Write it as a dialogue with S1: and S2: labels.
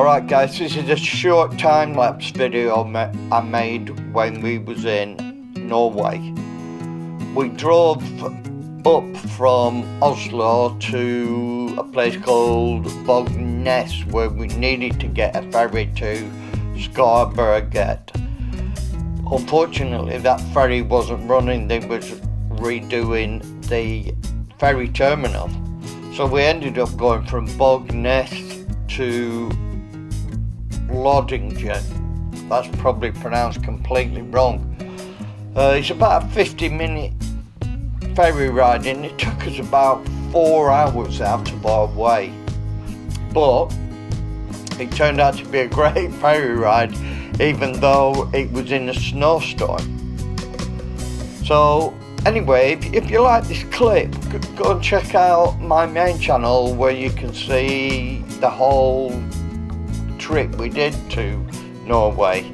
S1: Alright guys, this is a short time-lapse video I made when we was in Norway. We drove up from Oslo to a place called Bognes where we needed to get a ferry to Skarsgård. Unfortunately that ferry wasn't running, they was redoing the ferry terminal. So we ended up going from Bognes to Loddingen. That's probably pronounced completely wrong. It's about a 50-minute ferry ride and it took us about 4 hours out of our way. But it turned out to be a great ferry ride even though it was in a snowstorm. So anyway, if you like this clip, go and check out my main channel where you can see the whole trip we did to Norway.